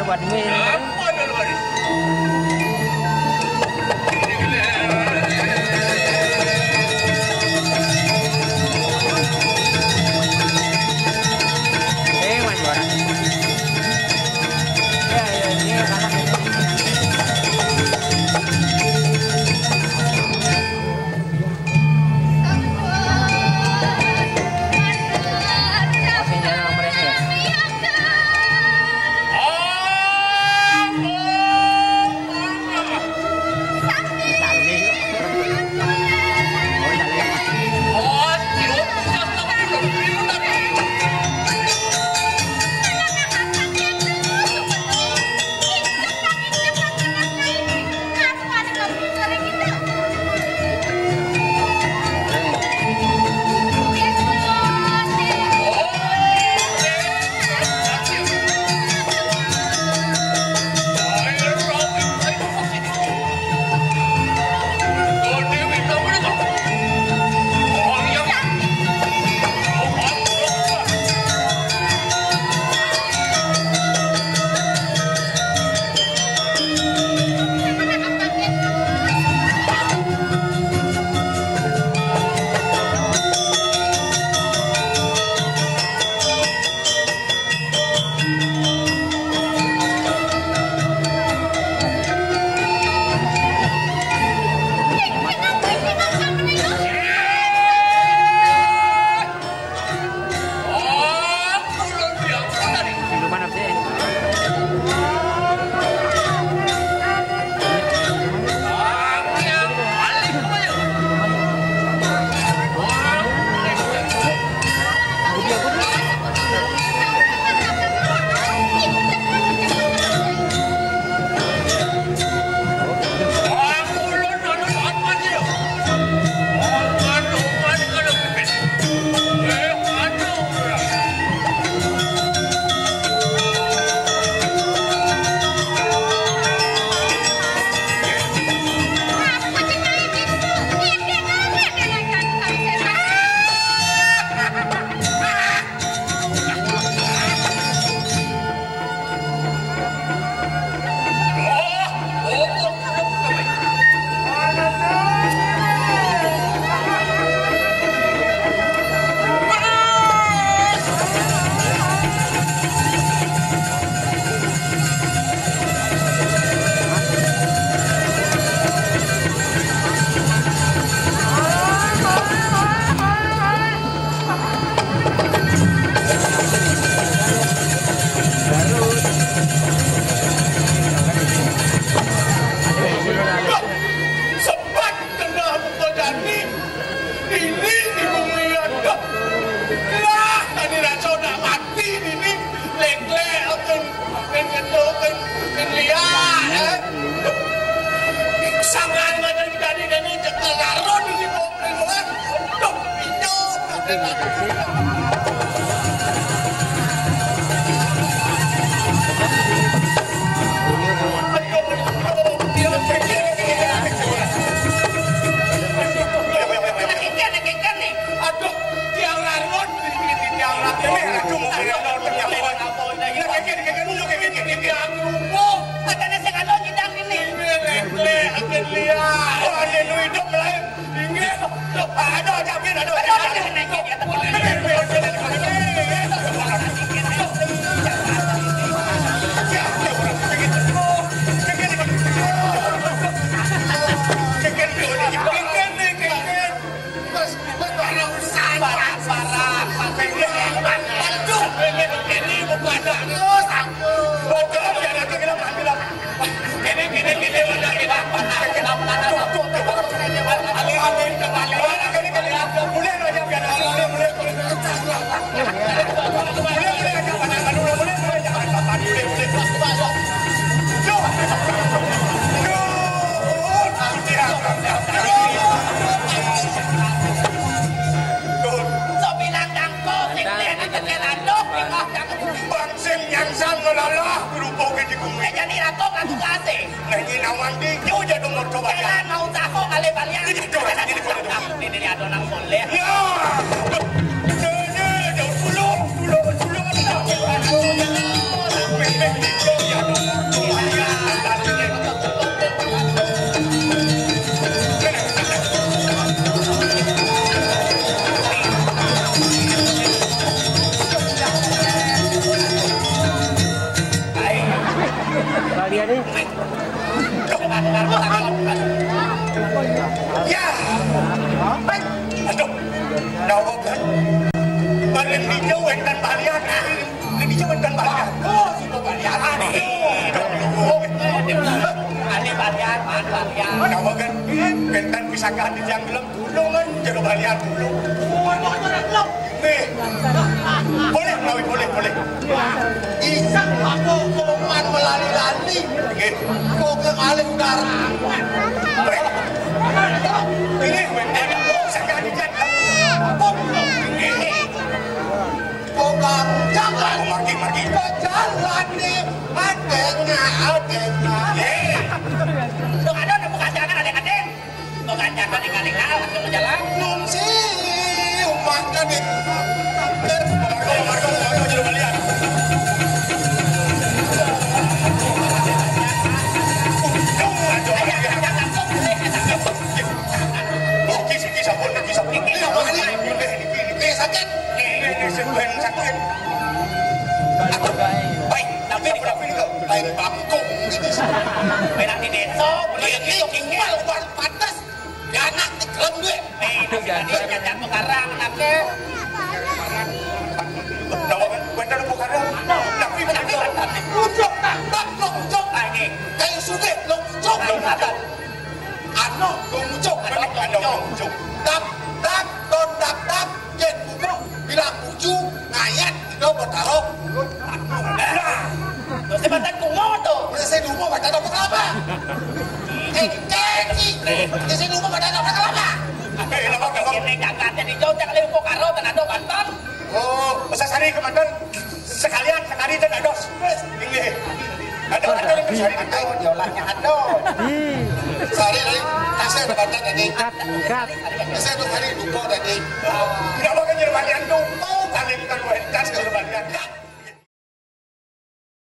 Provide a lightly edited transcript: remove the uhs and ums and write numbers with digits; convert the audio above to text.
buat mie. Apa dulu Baris? Mas juara. Ya, ini anak ini. Ya, dia nih. Ya. Baik. Aduh. Nawa kan. Balik hijau dan balian. Ini hijau dan balian. Oh, sudah balian. Ani balian, balian. Nawa kan. Kentan bisa ganti yang gelap gulungan jadi balian dulu. Nih. Boleh, Nawi, boleh. Isang aku kuman melali-lali. Kau ke alim darah. Baik. Ini benar. Bisa ganti yang gelap. Bukan, jangan marki. Jalan nih, adengnya. Dong ada bukan jangan adeng. Bukan jangan kali-kali waktu jalan. Belum sih, makan nih. Marco, jadi balian. Sakit. Sakit. Baik, tapi lain bangkong gitu. Nanti besok, ini tinggal buat pantas. Ya anak dikelem gue. Itu jadi jangan mengarang anaknya. Nawakan benar bukan. Tapi ucok tak ucok lagi. Kayak suge ucok lagi. Ano ucok ucok. Tak jen buku bilang uju ngayat itu bertaruh. Terus sebentar kumo tuh. Saya dulu mau baca apa kelapa. Saya dulu mau baca apa kelapa. Ini kakaknya di jauh jangan lihat karo tenado kantor. Oh, besar sari ke mantan. Sekali dan ados. Ini. Ada sari itu diolahnya ado. Sari saya ada baca tadi. Kat. Saya tuh hari duko tadi. Enggak mau kan jadi balian duko kan